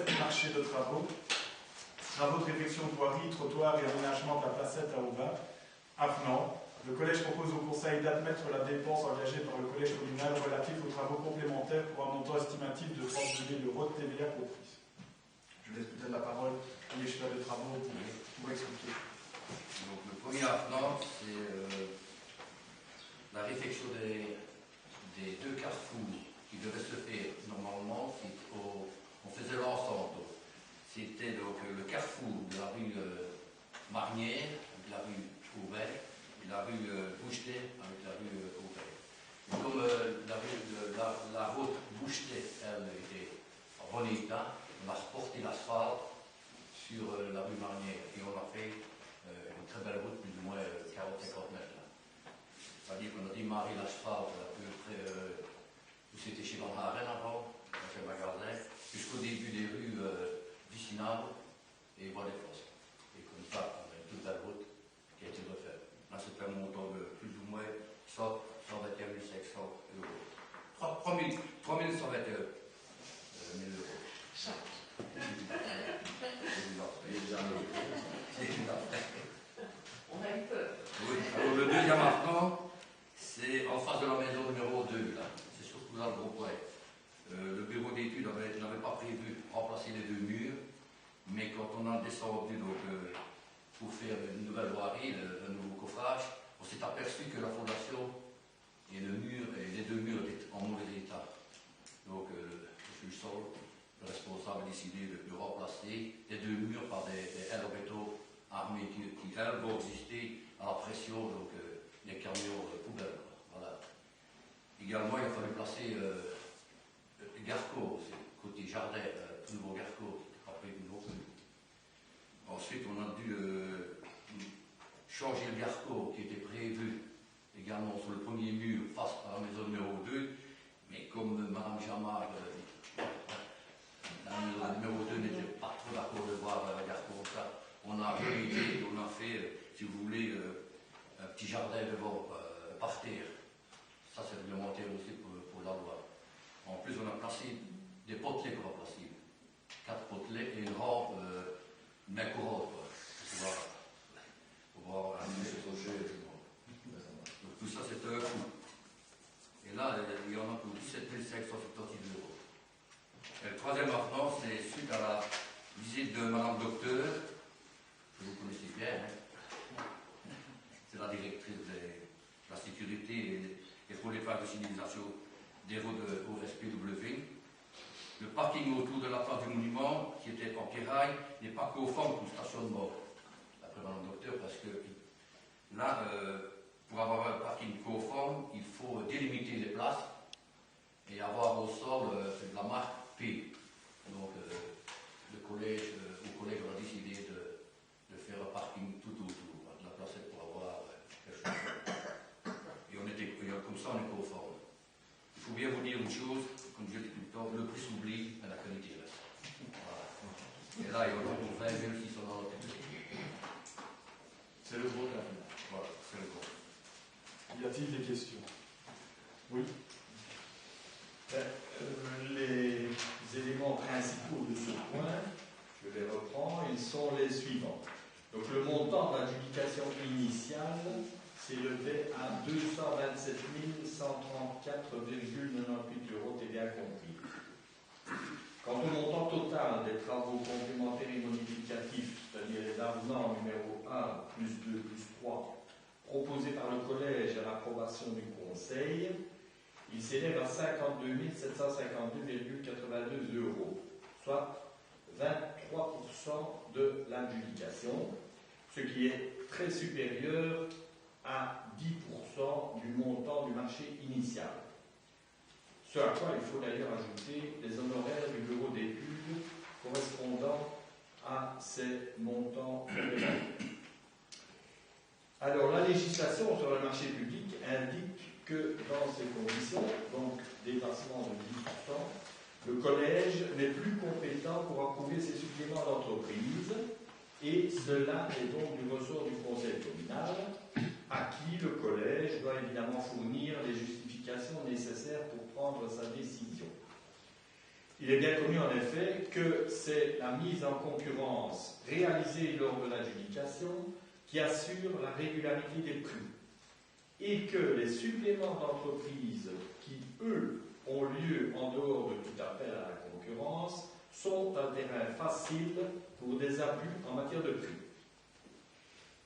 7 marchés de travaux. Travaux de réfection de voirie, trottoirs et aménagement de la placette à Aubin, avenant. Le collège propose au conseil d'admettre la dépense engagée par le collège communal relative aux travaux complémentaires pour un montant estimatif de 32 000 € de TVA comprise. Je laisse peut-être la parole à l'échelle de travaux pour expliquer. Donc le premier avenant, c'est la réfection des deux carrefours qui devaient se faire normalement. On faisait l'ensemble. C'était donc le carrefour de la rue Marnière, de la rue Aubin, et la rue Bouchelet avec la rue Aubin. Comme la route Bouchelet, elle était en bon état, on a reporté l'asphalte sur la rue Marnière et on a fait une très belle route, plus ou moins 40-50 mètres. C'est-à-dire qu'on a démarré l'asphalte à peu près où c'était chez Van Haren avant, dans un magasin, jusqu'au début des rues Vicinable et Bois des Fosses. Et comme ça, on a une toute belle route qui a été refaite. Là, c'est un montant de plus ou moins 121 500 €. 3 121 000 €. Chaque. On a eu peur. Oui, alors le deuxième avenant, c'est en face de la maison numéro 2, là. C'est surtout là le gros point. Le bureau d'études n'avait pas prévu remplacer les deux murs, mais quand on a descendu donc, pour faire une nouvelle voirie, un nouveau coffrage, on s'est aperçu que la fondation et les deux murs étaient en mauvais état. Donc le sous-sol, le responsable a décidé de remplacer les deux murs par des ailes en béton armées qui elles, vont exister à la pression donc, des camions poubelles. Voilà. Également, il a fallu placer Garcot, côté jardin, nouveau Garcot, après nouveau plus. Ensuite, on a dû changer le Garcot qui était prévu également sur le premier mur face à la maison numéro 2, mais comme Mme Jamard, la maison numéro 2 n'était pas trop d'accord de voir Garcot, ça, on a remédié, on a fait, si vous voulez, un petit jardin devant, par terre. Ça, c'est réglementaire aussi pour la loi. En plus, on a placé des potelets qu'on va placer. 4 potelets et une rampe main courante. Pour pouvoir amener ce projet. Donc tout ça, c'est un coût. Et là, il y en a pour 17 570 €. Et le troisième avenant, c'est suite à la visite de Madame Docteur, que vous connaissez bien. Hein. C'est la directrice de la sécurité et pour les phases de signalisation des routes au SPW. Le parking autour de la place du monument, qui était en terrail, n'est pas conforme pour le stationnement, d'après Madame Docteur, parce que là, pour avoir un parking conforme, il faut délimiter les places et avoir au sol de la marque P. Donc, le collège, on a décidé de faire un parking tout autour de la placette pour avoir quelque chose. Et comme ça, on est conforme. Il faut bien vous dire une chose, comme je dis tout le temps, le prix s'oublie, mais la qualité reste. Voilà. Et là, il y en a pour 20 600 €. C'est le gros de la fin. Voilà, c'est le gros. Y a-t-il des questions? Oui. Les éléments principaux de ce point, je les reprends, ils sont les suivants. Donc le montant de l'adjudication initiale s'élevait à 227 134,98 €, TVA compris. Quant au montant total des travaux complémentaires et modificatifs, c'est-à-dire les avenants numéro 1, plus 2, plus 3, proposés par le collège à l'approbation du conseil, il s'élève à 52 752,82 €, soit 23% de l'adjudication, ce qui est très supérieur à 10% du montant du marché initial. Ce à quoi il faut d'ailleurs ajouter les honoraires du bureau d'études correspondant à ces montants complémentaires. Alors, la législation sur le marché public indique que dans ces conditions, donc dépassement de 10%, le collège n'est plus compétent pour approuver ces suppléments d'entreprise et cela est donc du ressort du conseil communal à qui le collège doit évidemment fournir les justifications nécessaires pour prendre sa décision. Il est bien connu en effet que c'est la mise en concurrence réalisée lors de l'adjudication qui assure la régularité des prix et que les suppléments d'entreprise qui, eux, ont lieu en dehors de tout appel à la concurrence sont un terrain facile pour des abus en matière de prix.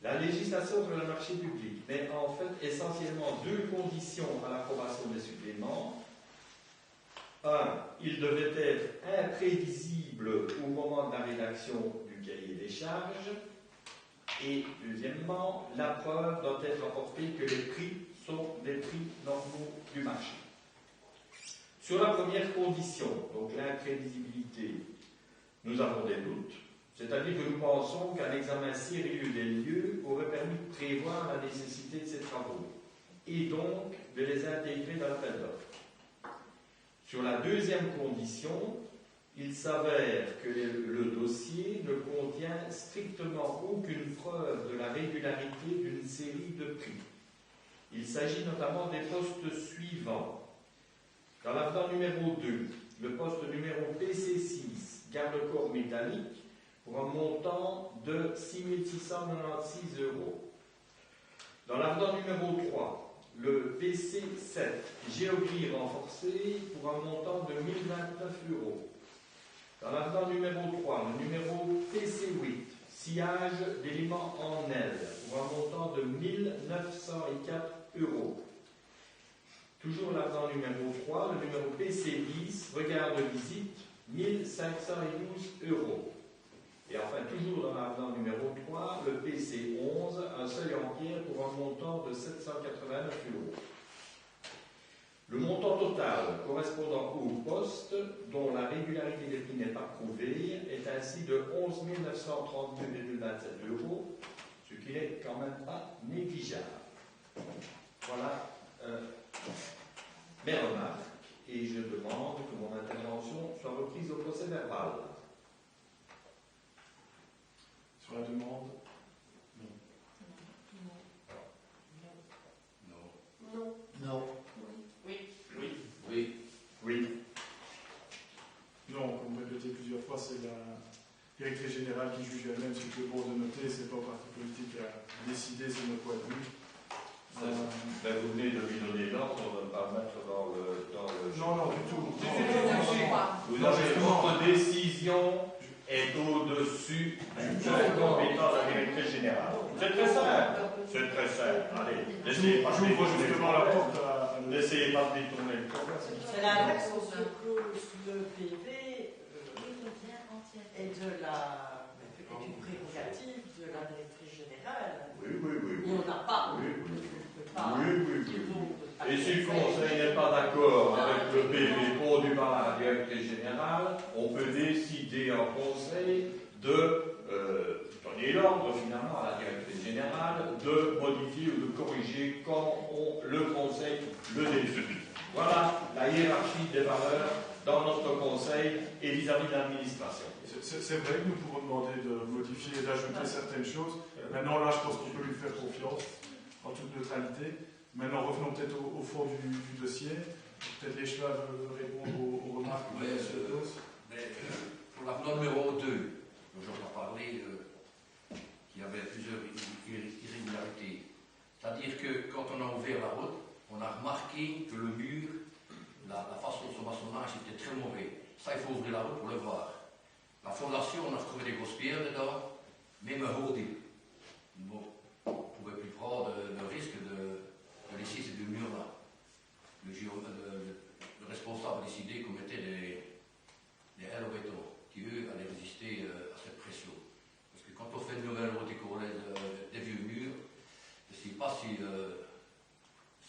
La législation sur le marché public met en fait essentiellement deux conditions à l'approbation des suppléments. Un, il devait être imprévisible au moment de la rédaction du cahier des charges. Et deuxièmement, la preuve doit être apportée que les prix sont des prix normaux du marché. Sur la première condition, donc l'imprévisibilité, nous avons des doutes, c'est-à-dire que nous pensons qu'un examen sérieux des lieux aurait permis de prévoir la nécessité de ces travaux et donc de les intégrer dans l'appel d'offres. Sur la deuxième condition, il s'avère que le dossier ne contient strictement aucune preuve de la régularité d'une série de prix. Il s'agit notamment des postes suivants. Dans l'avenant numéro 2, le poste numéro PC6, garde-corps métallique, pour un montant de 6 696 €. Dans l'avenant numéro 3, le PC7, géogris renforcé, pour un montant de 1 029 €. Dans l'avenant numéro 3, le numéro PC8, sillage d'éléments en aile, pour un montant de 1 904 €. Toujours l'avenant numéro 3, le numéro PC10, regard de visite, 1 512 €. Et enfin, toujours dans l'avenant numéro 3, le PC11, un seuil en pierre pour un montant de 789 €. Le montant total correspondant au poste, dont la régularité des prix n'est pas prouvée, est ainsi de 11 932,27 €, ce qui n'est quand même pas négligeable. Voilà mes remarques, et je demande que mon intervention soit reprise au procès verbal. Sur la demande. Non. Non. Oui. Oui. Oui. Oui. Non, comme répété plusieurs fois, c'est la directrice générale qui juge elle-même ce que le board de noter, c'est pas au parti politique à décider, c'est notre point de vue. Ben, vous venez de lui donner l'ordre de ne pas le mettre dans le... Non, du tout. Vous avez votre décision est au-dessus de la compétence de la directrice générale. C'est très simple. C'est très simple. Allez, n'essayez pas de J'ouvre détourner justement le la problème. porte à N'essayez pas de détourner le problème. C'est l'inverse, on se pose le PV et de la est une prérogative de la directrice générale. Oui, oui, oui. Et on n'a pas. Oui, oui. On ne peut pas. Oui, oui, oui. Et si le Conseil n'est pas d'accord avec le PV pondu par la directrice générale, on peut décider en Conseil de donner l'ordre finalement à la directrice générale de modifier ou de corriger quand le Conseil le décide. Voilà la hiérarchie des valeurs dans notre Conseil et vis-à-vis de l'administration. C'est vrai que nous pouvons demander de modifier et d'ajouter certaines choses. Maintenant, là, je pense qu'on peut lui faire confiance en toute neutralité. Maintenant, revenons peut-être au fond du dossier. Peut-être les chevaux veulent répondre aux remarques que Ouais, se posent. pour l'avenant numéro 2, dont j'en ai parlé, qu'il y avait plusieurs irrégularités. C'est-à-dire que quand on a ouvert la route, on a remarqué que le mur, la façon de son maçonnage était très mauvais. Ça, il faut ouvrir la route pour le voir. La fondation, on a retrouvé des grosses pierres dedans, même un hourding. Bon, on ne pouvait plus prendre le risque de laisser ces deux murs-là. Le responsable a décidé qu'on mettait des ailes au béton, qui eux allaient résister à cette pression. Parce que quand on fait une nouvelle route écolaise des vieux murs, je ne sais pas si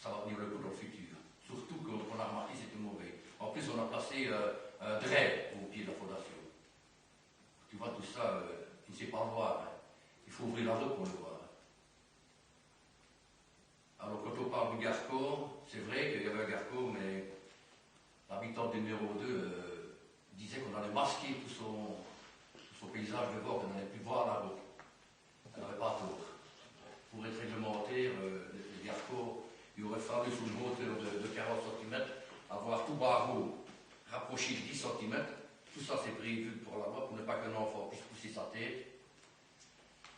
ça va tenir le coup dans le futur. Surtout qu'on a remarqué que c'était mauvais. En plus, on a placé un drain au pied de la fondation. Tu vois, tout ça, tu ne sais pas le voir. Hein. Il faut ouvrir la route pour le voir. Alors, quand on parle du Garcot, c'est vrai qu'il y avait un Garcot, mais l'habitant du numéro 2 disait qu'on allait masquer tout son paysage de bord, qu'on n'allait plus voir la route. Elle n'avait pas tort. Pour être réglementaire, le Garcot, il aurait fallu, sous une hauteur de 40 cm, avoir tout barreau rapproché de 10 cm sa tête.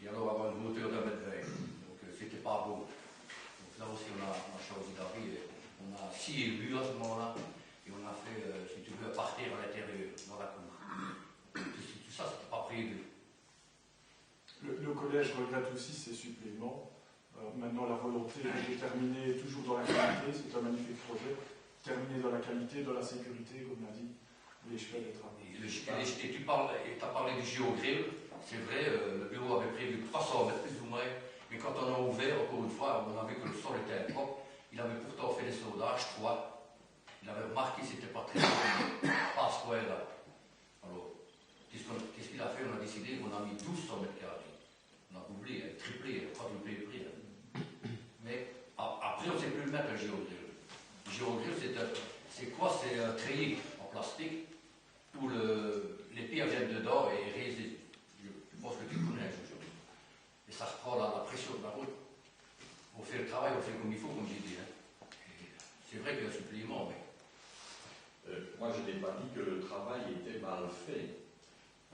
Et alors avoir une hauteur d'1,20 m. Donc c'était pas beau. Donc là aussi on a choisi David, on a scié le mur à ce moment-là, et on a fait, si tu veux, un parterre à l'intérieur, dans la cour. Tout ça, c'était pas prévu. Le collège regrette aussi ces suppléments. Maintenant, la volonté est de terminer toujours dans la qualité, c'est un magnifique projet, terminer dans la qualité, dans la sécurité, comme l'a dit l'échelle des travaux. Et tu as parlé du géogrill, c'est vrai, le bureau avait prévu 300 mètres plus ou moins, mais quand on a ouvert, encore une fois, on a vu que le sol était impropre. Il avait pourtant fait des sondages, 3. Il avait remarqué que c'était pas très bon, pas à ce point-là. Alors, qu'est-ce qu'il a fait? On a décidé qu'on a mis 1200 mètres carrés. On a doublé, triplé, quadruplé le prix. Mais après, on ne sait plus le mettre, un géogrill. Le géogrill, c'est quoi? C'est un treillis en plastique où les pierres viennent dedans et résistent. Je pense que tu connais, et ça reprend la pression de la route. On fait le travail, on fait comme il faut, comme j'ai dit. Hein. C'est vrai qu'il y a un supplément, mais... Moi, je n'ai pas dit que le travail était mal fait.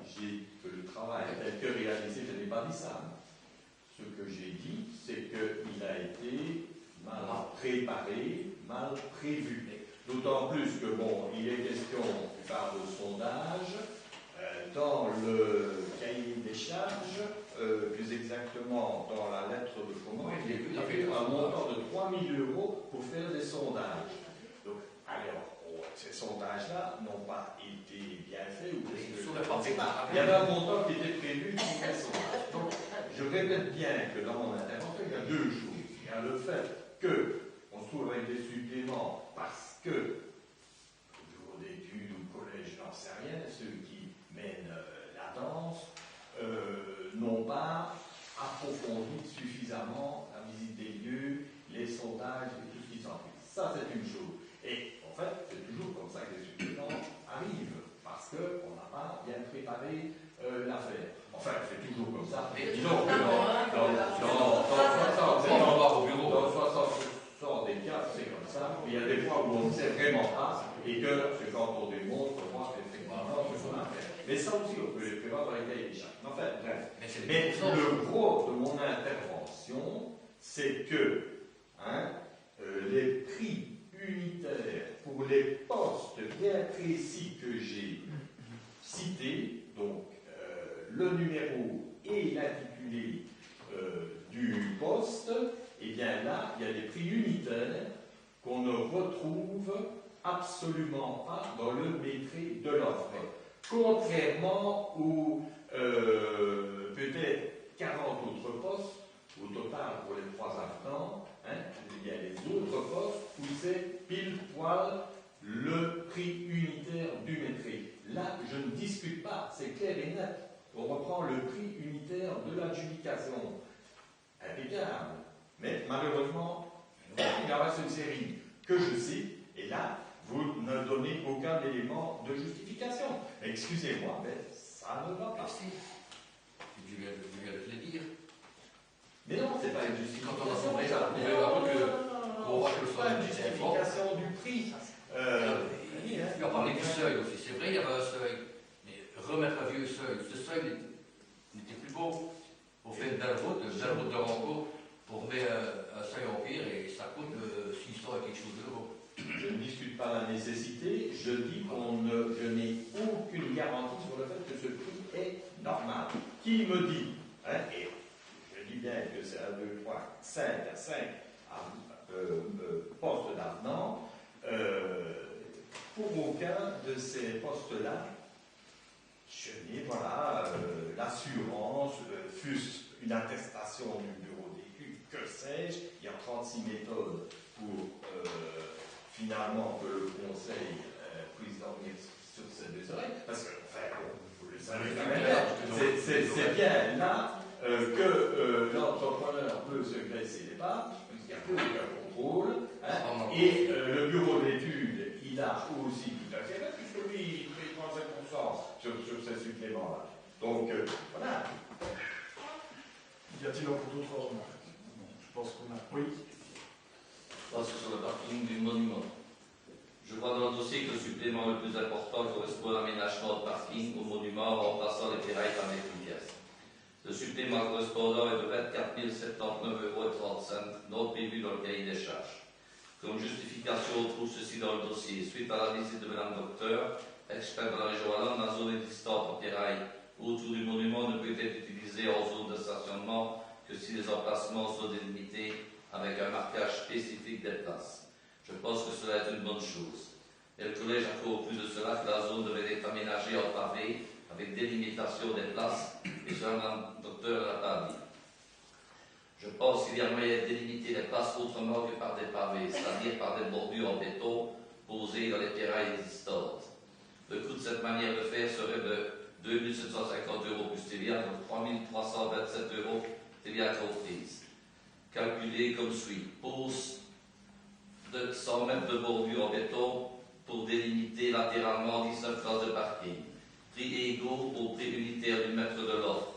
J'ai dit que le travail tel que réalisé, je n'ai pas dit ça. Ce que j'ai dit, c'est qu'il a été mal préparé, mal prévu. D'autant plus que, bon, il est question, tu parles de sondage, dans le cahier des charges, plus exactement dans la lettre de commande, il y a eu un montant de 3 000 € pour faire des sondages. Donc, alors, ces sondages-là n'ont pas été bien faits ou il y avait un montant qui était prévu pour les sondages. Donc, je répète bien que dans mon intervention, il y a deux choses. Il y a le fait qu'on se trouve avec des suppléments parce que le bureau d'études ou le collège, j'en sais rien, ceux qui mènent la danse, n'ont pas approfondi suffisamment la visite des lieux, les sondages et tout ce qui s'ensuit. Ça, c'est une chose. Et en fait, c'est toujours comme ça que les suppléments arrivent, parce qu'on n'a pas bien préparé l'affaire. Enfin, c'est toujours comme ça. Mais disons que dans 60% des cas, c'est comme ça. Mais il y a des fois où on ne sait vraiment pas, et que c'est quand on démontre, moi, effectivement, ce qu'on a fait. Mais ça aussi, on peut les prévoir dans les cahiers des charges. Enfin, bref. Mais le gros de mon intervention, c'est que les prix unitaires pour les postes bien précis que j'ai cités, donc le numéro et l'intitulé du poste, et bien là, il y a des prix unitaires qu'on ne retrouve absolument pas dans le maîtrise de l'offre. Contrairement aux peut-être 40 autres postes, au total pour les 3 avenants, il y a les autres postes où c'est pile poil le prix unitaire du maîtrise. Là, je ne discute pas, c'est clair et net. On reprend le prix unitaire de l'adjudication. Impeccable. Mais malheureusement, il en reste une série que je cite, et là, vous ne donnez aucun élément de justification. Excusez-moi, mais ça ne va pas. Merci. Je viens de le dire. Mais non, c'est pas une justification. Quand on a sombré, on voit que le pas une justification du prix. Tu as parlé du seuil aussi. C'est vrai, il y avait un seuil. Mais remettre un vieux seuil, ce seuil n'était plus beau. On fait une belle route de Ranco pour mettre un seuil en pierre et ça coûte 600 et quelque chose d'euros. Je ne discute pas la nécessité, je dis je n'ai aucune garantie sur le fait que ce prix est normal. Qui me dit, et je dis bien que c'est 1, 2, 3, 5 à 5 postes d'avenant, pour aucun de ces postes-là, je n'ai l'assurance, fût-ce une attestation du bureau d'études, que sais-je, il y a 36 méthodes pour finalement que le conseil puisse dormir sur ses 2 oreilles, parce que, vous le savez quand même, c'est bien là que l'entrepreneur peut se graisser les pattes, parce qu'il n'y a plus aucun contrôle, et le bureau d'études, il a aussi tout à fait, puisque lui, il fait 35% sur ces suppléments-là. Donc, voilà. Y a-t-il encore d'autres remarques? Je pense qu'on a... Oui. Je pense que sur le parking du monument. Je vois dans le dossier que le supplément le plus important correspond à l'aménagement de parking au monument en remplaçant les Terrail par Clinkers. Le supplément correspondant est de 24 079,30 €, non prévu dans le cahier des charges. Comme justification, on trouve ceci dans le dossier. Suite à la visite de Mme Docteur, expert de la région Wallonne, la zone existante en terrail autour du monument ne peut être utilisée en zone de stationnement que si les emplacements sont délimités avec un marquage spécifique des places. Je pense que cela est une bonne chose. Et le collège a fait au plus de cela que la zone devait être aménagée en pavé avec délimitation des places, et cela, Mme Docteur ne l'a pas dit. Je pense qu'il y a moyen de délimiter les places autrement que par des pavés, c'est-à-dire par des bordures en béton posées dans les terrains existantes. Le coût de cette manière de faire serait de 2 750 € plus TVA, donc 3 327 € TVA comprise. Calculé comme suit. Pose de 100 mètres de bordure en béton pour délimiter latéralement 19 places de parking. Prix égaux au prix unitaire du mètre de l'offre.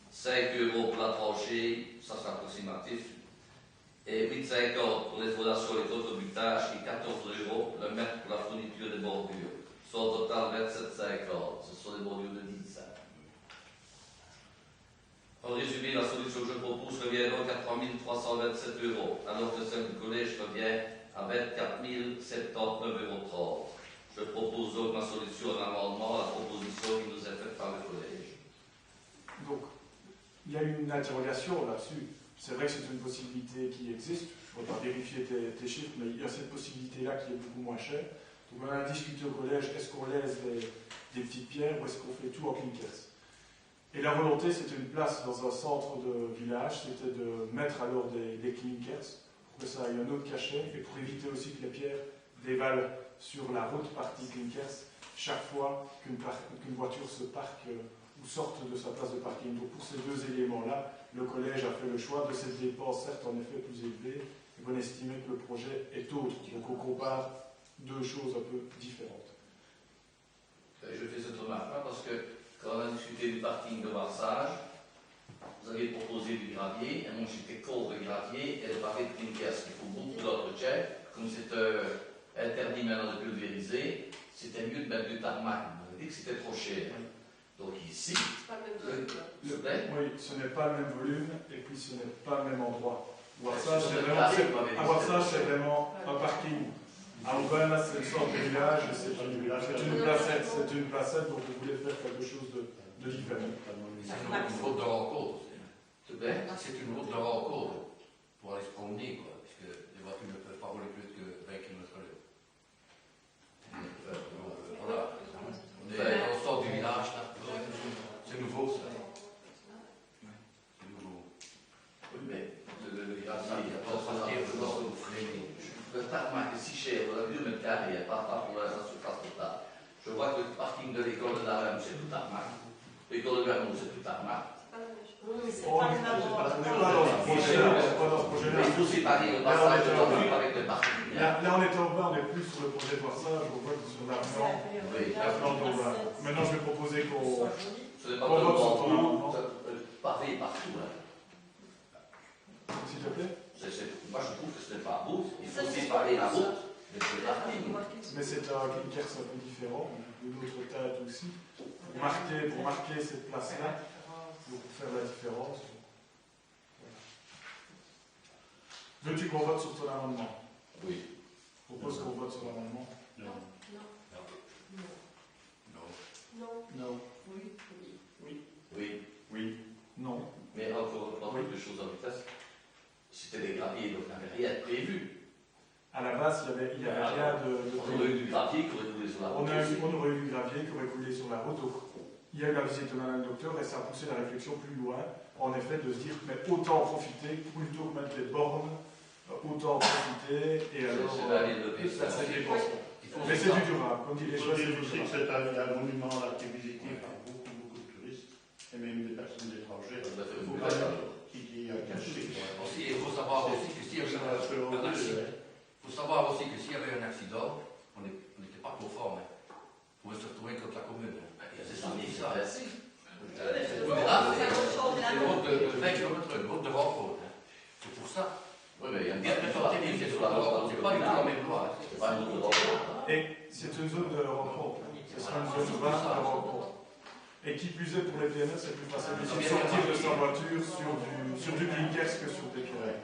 5 € pour la tranchée, ça c'est approximatif, et 8,50 € pour les fondations et les contrebutage, et 14 € le mètre pour la fourniture des bordures. Soit au total 27,50 €. Ce sont des bordures de 10 cents. En résumé, la solution que je propose revient donc à 3 327 €, alors que celle du collège revient à 24 079,30 €. Je propose donc ma solution en amendement à la proposition qui nous est faite par le collège. Donc, il y a une interrogation là-dessus. C'est vrai que c'est une possibilité qui existe. Je ne vais pas vérifier tes chiffres, mais il y a cette possibilité-là qui est beaucoup moins chère. Donc, on a discuté au collège, est-ce qu'on laisse des petites pierres ou est-ce qu'on fait tout en clinkers? Et la volonté, c'était une place dans un centre de village, c'était de mettre alors des clinkers pour que ça ait un autre cachet et pour éviter aussi que les pierres dévalent sur la route partie clinkers chaque fois qu'une voiture se parque ou sorte de sa place de parking. Donc pour ces deux éléments-là, le collège a fait le choix de cette dépense, certes en effet plus élevée, et on estimait que le projet est autre. Donc on compare deux choses un peu différentes. Je fais cette remarque-là parce que quand on a discuté du parking de Varsage, vous avez proposé du gravier, et moi j'étais contre le gravier et le pavé de clinkers. Il faut beaucoup d'entretien. Comme c'est interdit maintenant de pulvériser, c'était mieux de mettre du tarmac. Vous avez dit que c'était trop cher. Donc ici, Oui, ce n'est pas le même volume et puis ce n'est pas le même endroit. Varsage, c'est vraiment un parking. À Aubin, c'est une sorte de village, c'est une placette, donc vous voulez faire quelque chose de différent. C'est une route de rencontre. C'est une route de rencontre pour aller se promener, quoi, puisque les voitures ne peuvent pas rouler plus que 20 km/h. Voilà. On est au centre du village, là. C'est nouveau, ça. C'est nouveau. Oui, mais le village, le tarmac est si cher, vous avez vu le mètre carré, pas pour la surface totale. Je vois que le parking de l'école de Darem, c'est tout tarmac. L'école de Vernon, c'est tout tarmac. Oui, c'est pas le même endroit. On n'est pas dans ce projet-là. Mais il faut séparer le passage de l'envie avec le parking. Là, on est au bas, on est plus sur le projet de Varsage, on voit que sur l'argent. Oui, Maintenant, je vais proposer qu'on ce n'est pas vote tout sur ton amendement. pavé partout. S'il te plaît. Moi, je trouve que ce n'est pas beau. Il faut séparer la route de ce parking. Mais c'est un clinkers un peu différent, d'une autre taille aussi. Pour marquer cette place-là, pour faire la différence. Voilà. Veux-tu qu'on vote sur ton amendement? Oui. Je propose qu'on vote sur l'amendement. Non. Non. Oui. Oui. Oui. Non. Mais encore quelque chose en vitesse. C'était des graviers, donc il n'y avait rien de prévu. À la base, il n'y avait rien de On aurait eu du gravier qui aurait coulé sur la route. on aurait eu du gravier qui aurait coulé sur la route. Donc, il y a eu la visite de Madame Docteur et ça a poussé la réflexion plus loin, en effet, de se dire, mais autant en profiter, plutôt que mettre des bornes, autant en profiter, et alors, ça c'est des dépenses. Mais c'est du durable, comme dit les Il choses, faut c'est dire du aussi que durable. c'est un monument à la qui est visité par beaucoup de touristes, et même des personnes étrangères, qui dit à cacher. Il faut savoir aussi que s'il y avait un accident, on n'était pas conforme. On pouvait se retrouver contre la commune. C'est ça, c'est une route de 20 km, une route de rencontre. C'est pour ça. Oui, mais il y a Bien bien sûr, sûr c'est pas du tout la même loi. C'est pas une route de rencontre. Et c'est une zone de rencontre. Ce sera une zone vaste de rencontre. Et qui plus est, pour les PME, c'est plus facile de sortir de sa voiture sur du Blinkers que sur des Pirelli.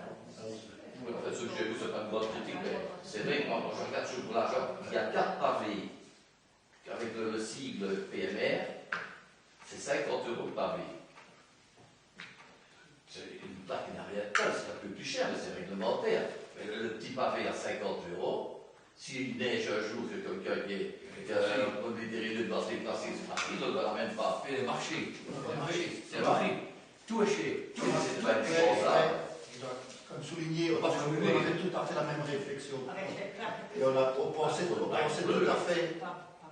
Oui, en fait, ce que j'ai vu, c'est pas une bonne critique, mais c'est vrai que moi, quand je regarde sur le boulage, il y a 4 pavés avec le sigle PMR, c'est 50 € le pavé. C'est une plaque qui n'a rien de tel, c'est un peu plus cher, mais c'est réglementaire. Le petit pavé à 50 €. S'il neige un jour, que quelqu'un qui a des dérivés de base déplacés, c'est pas il ne la même pas. Et le marché, c'est le marché. Tout est cher. C'est pas indispensable. Comme souligné, on avait tout à fait la même réflexion. Avec les plaques. Et on pensait tout à fait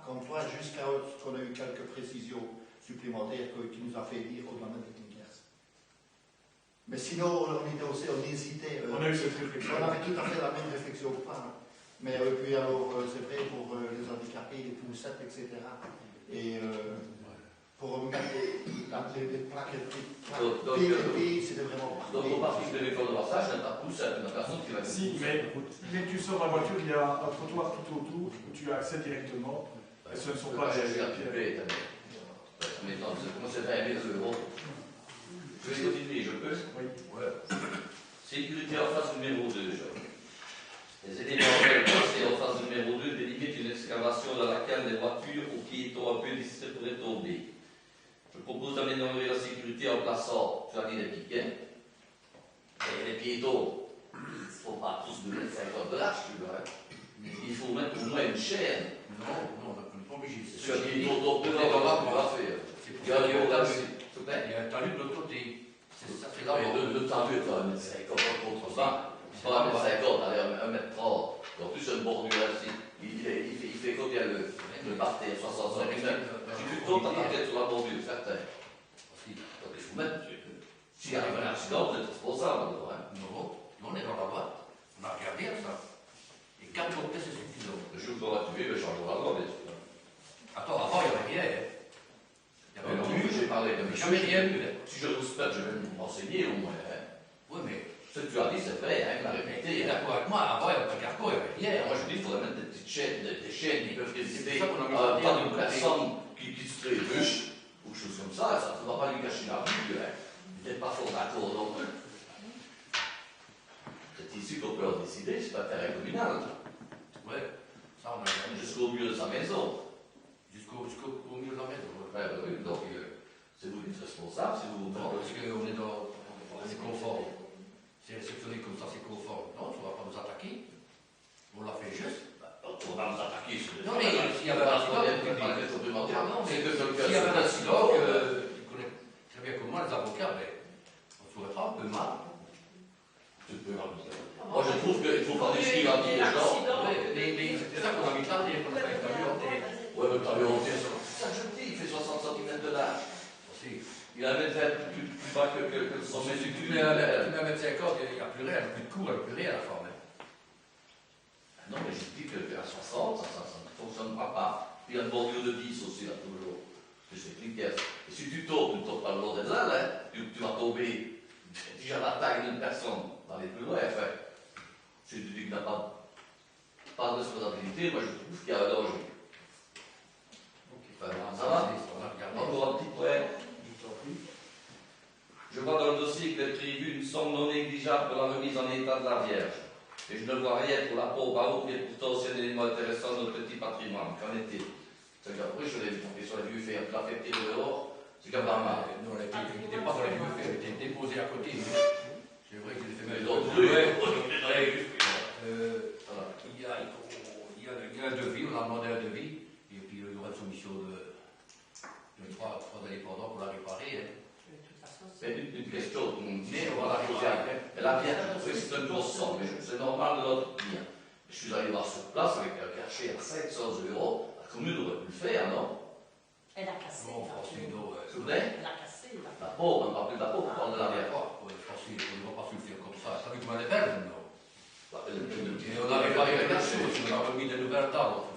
comme toi, jusqu'à ce qu'on a eu quelques précisions supplémentaires qui nous a fait dire au domaine des Blinkers. Mais sinon, on hésitait. On a eu cette réflexion. On avait tout à fait la même réflexion. Mais puis alors, c'est vrai pour les handicapés, les poussettes, etc. Et pour mettre les plaques PLP, c'était vraiment Donc, au parti de l'école de passage, il n'y a pas de poussette, il n'y a personne qui va dire. Si, mais dès que tu sors la voiture, il y a un trottoir tout autour où tu as accès directement. Et ce ne sont pas chercher la des pipette. Mais moi, c'est 20 000 €. Je vais continuer, je peux? Oui. Ouais. Sécurité en phase numéro 2. Les éléments placés en phase numéro 2 délimitent une excavation dans laquelle les voitures ou piétons un peu distraits pourraient tomber. Je propose d'améliorer la sécurité en plaçant, tu as dit les piquets, et les piétons, il ne faut pas tous de 50 $ tu vois. Il faut mettre au moins une chaîne. Non, on n'est pas obligé. C'est un piéton donc devant là, on va faire. Il y a un talus de l'autre côté. Ça fait là. Le talus est à 1,50 m contre ça. C'est pas 1,50 m, allez, 1,30 m. En plus, une bordure ici. Il fait combien le parterre, 65 m. Si tu tombes, t'as ta tête sur la bordure, certain. Donc il faut mettre. S'il y a un accident, c'est responsable. Non, on est dans la boîte. On a regardé ça. Et 4 montées, c'est suffisant. Le jour qu'on va tuer, il changera la loi, bien sûr. Attends, avant, il y avait rien. Il y avait Non, j'ai parlé de jamais rien eu. Si je respecte, je vais m'enseigner au moins. Oui, mais ce que tu as dit, c'est vrai, il m'a répété. il est d'accord avec moi. Avant, il n'y avait pas de carton, il y avait rien. Moi, je dis qu'il faudrait mettre des petites chaînes, des chaînes qui peuvent résister. C'est ça qu'on a mis pas d'une personne qui se trébuche ou quelque chose comme ça. Ça ne va pas lui cacher la vie. Il n'est pas fort d'accord non plus. C'est ici qu'on peut en décider, c'est pas terrain communal. Oui, ça on a jusqu'au milieu de sa maison. Jusqu'au milieu de la maison. Oui, donc c'est vous qui êtes responsable, c'est vous. Non, parce qu'on est dans les conformes. C'est réceptionné comme ça, c'est conforme. Non, tu ne vas pas nous attaquer. On l'a fait juste. On va nous attaquer. Non, mais s'il y avait un accident, non, mais s'il y avait un accident, il connaît très bien comme moi les avocats, mais on ne saurait pas un peu mal. Moi, je trouve qu'il faut pas décrire la vie des gens. Mais c'est ça qu'on a mis là, qu'on a fait un ouais, mais t'as vu, on fait ça. C'est ça que je me dis, il fait 60 cm de large. Il a même fait plus bas que son mais si tu mets un mètre 50, il n'y a plus rien, plus de cours, il n'y a plus rien à la fin. Non, mais je dis qu'à 60, ça ne fonctionnera pas. Puis il y a une bordure de 10 aussi, là, toujours. C'est Blinkers. Et si tu tombes, tu ne tombes pas le long des ailes, hein, tu vas tomber déjà la taille d'une personne, d'aller plus loin, enfin. Si tu dis qu'il n'a pas de responsabilité, moi je trouve qu'il y a un danger. Ça va? Encore un petit point. Je vois dans le dossier qu'il est prévu une somme non négligeable pour la remise en état de la Vierge. Et je ne vois rien pour la pompe à eau qui est pourtant aussi un élément intéressant de notre petit patrimoine. Qu'en est-il? C'est qu'après, je l'ai vu sur les vieux faits, la fête dehors, c'est quand même pas mal. Non, elle n'était pas dans les vieux faits, elle était déposée à côté. C'est vrai que j'ai fait mettre. Il y a un devis, on a demandé un devis, et puis il y aura une soumission de 3 indépendants pour la réparer. C'est une question, mais on va la réparer après. Elle a bien trouvé, c'est une grosse somme, mais c'est normal de notre bien. Je suis allé voir sur place avec un cachet à 500 €. La commune aurait pu le faire, non? Elle a cassé. Non, Francino, c'est vrai? Elle a cassé. La pauvre, on ne parle plus de la pauvre, on parle de la vierge. Francino, on ne va pas se le faire comme ça. Ça veut dire qu'on a les belles, non? Et on a réparé le cachet, on a remis des nouvelles tables.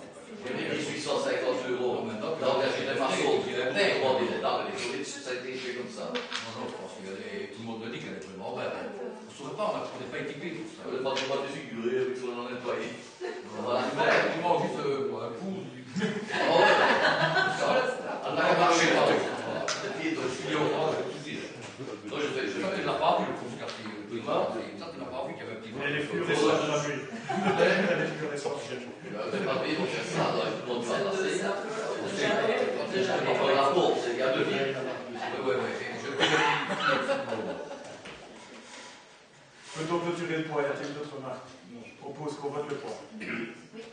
J'ai mis 1850 €. D'engager des maçons qui ont demandé les tables, ça a été fait comme ça. Non, je pense que tout le monde me dit qu'elle est vraiment belle. On ne saurait pas, on n'est pas équipé pour ça. On n'est pas défiguré avec ce qu'on en a nettoyé. On va la faire, tu manges juste un pouce. On a marché là. Et les flux reçoivent la pluie. Les flux reçoivent la pluie. Les papiers vont faire ça dans les plombs à passer. Déjà, Je prends la porte, il y a deux vies. Oui. Je connais. Peut-on clôturer le point? Y a-t-il d'autres remarques? Non. Je propose qu'on vote le point. Oui.